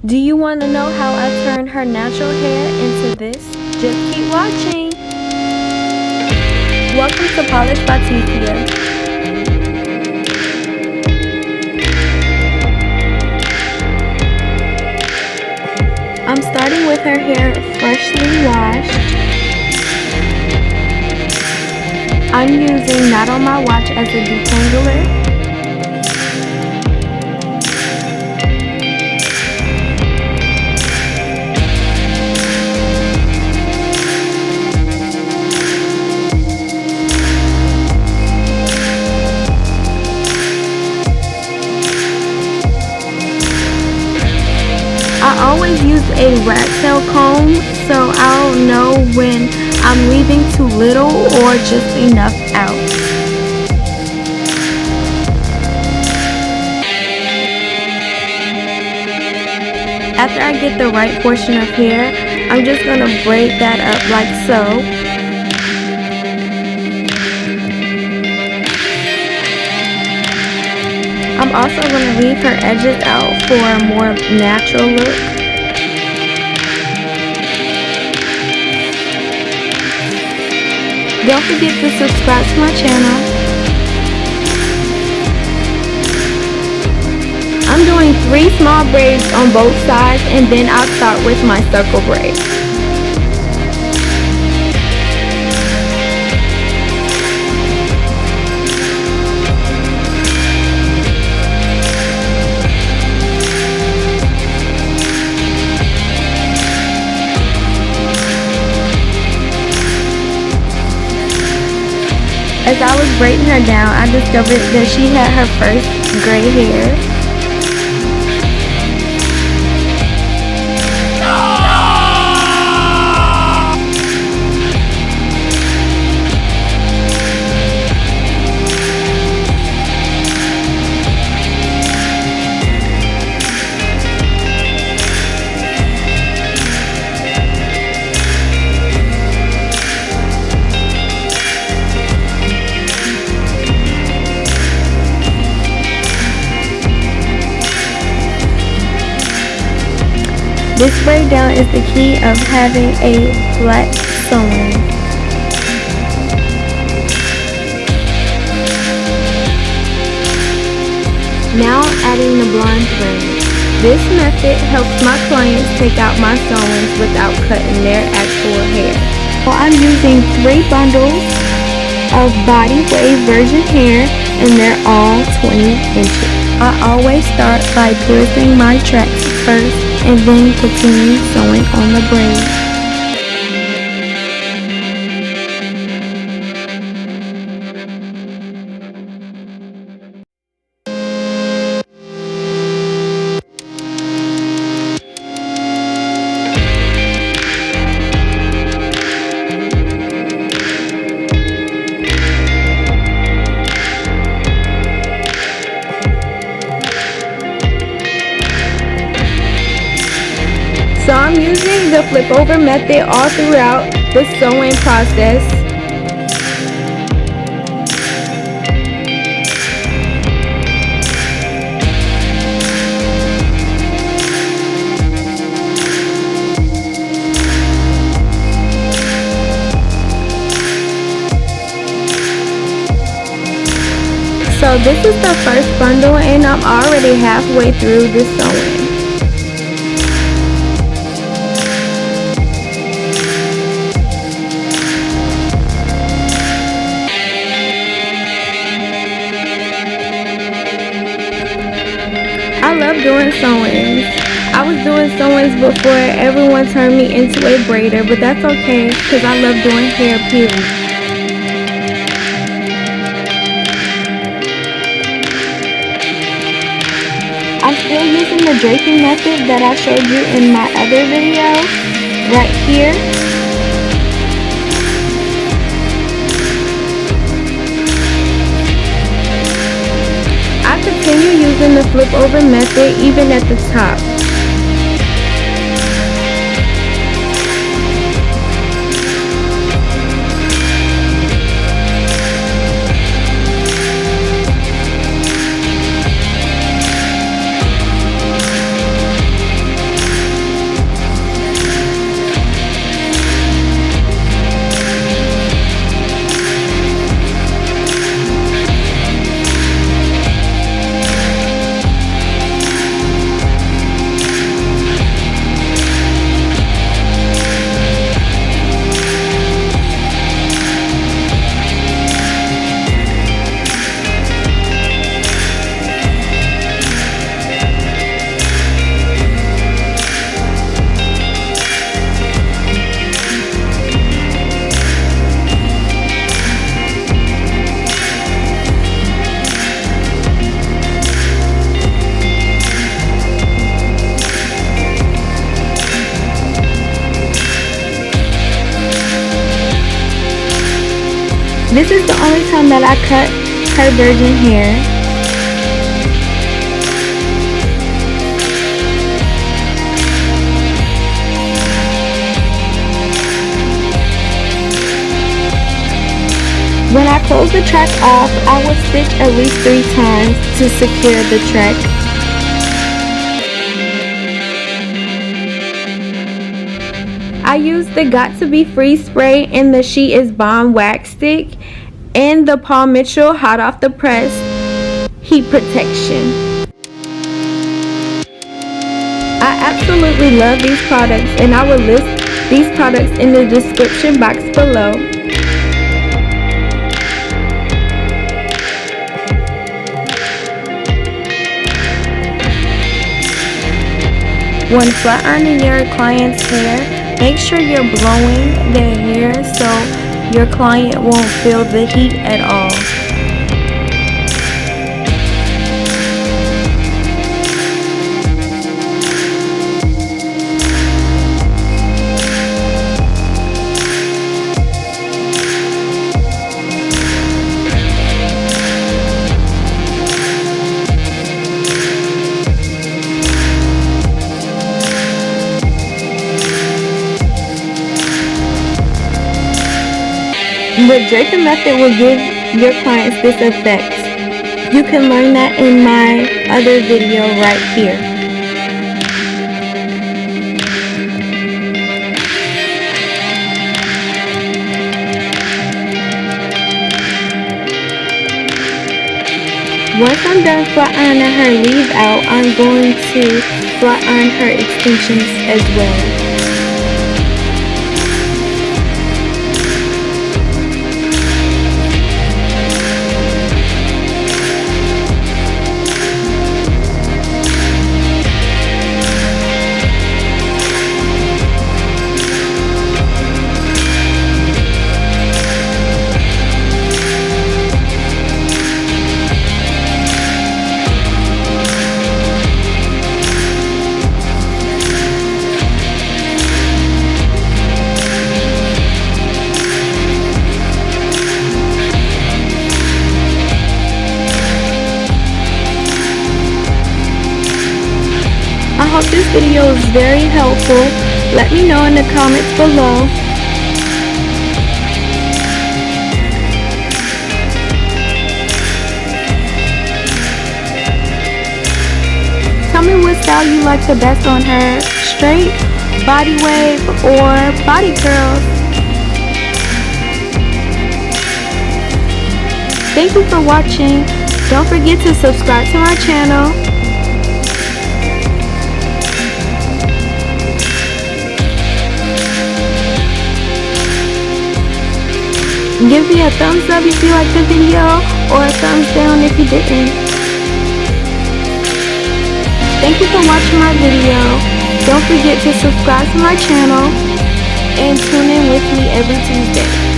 Do you want to know how I turned her natural hair into this? Just keep watching. Welcome to PolishedBy Tesia. I'm starting with her hair freshly washed. I'm using Not On My Watch as a detangler. I always use a rat tail comb so I'll know when I'm leaving too little or just enough out. After I get the right portion of hair, I'm just going to braid that up like so. I'm also going to leave her edges out for a more natural look. Don't forget to subscribe to my channel. I'm doing 3 small braids on both sides and then I'll start with my circle braid. As I was braiding her down, I discovered that she had her first gray hair. This braid down is the key of having a flat sewing. Now adding the blonde thread. This method helps my clients take out my sewings without cutting their actual hair. So I'm using 3 bundles of body wave virgin hair and they're all 20 inches. I always start by twisting my tracks first and then continue sewing on the braid. So I'm using the flip over method all throughout the sewing process. So this is the first bundle and I'm already halfway through the sewing. I love doing sewings. I was doing sewings before everyone turned me into a braider, but that's okay because I love doing hair period. I'm still using the draping method that I showed you in my other video right here. I continue using the flip over method even at the top. This is the only time that I cut her virgin hair. When I close the track off, I will stitch at least 3 times to secure the track. I used the Got To Be Free spray and the She Is Bomb wax stick and the Paul Mitchell hot off the press heat protection. I absolutely love these products, and I will list these products in the description box below. When flat ironing your client's hair, make sure you're blowing their hair so your client won't feel the heat at all. The draping method will give your clients this effect. You can learn that in my other video right here. Once I'm done flat ironing her leave out, I'm going to flat iron her extensions as well. I hope this video is very helpful. Let me know in the comments below. Tell me what style you like the best on her, straight, body wave, or body curls. Thank you for watching. Don't forget to subscribe to my channel. Give me a thumbs up if you liked the video, or a thumbs down if you didn't. Thank you for watching my video. Don't forget to subscribe to my channel and tune in with me every Tuesday.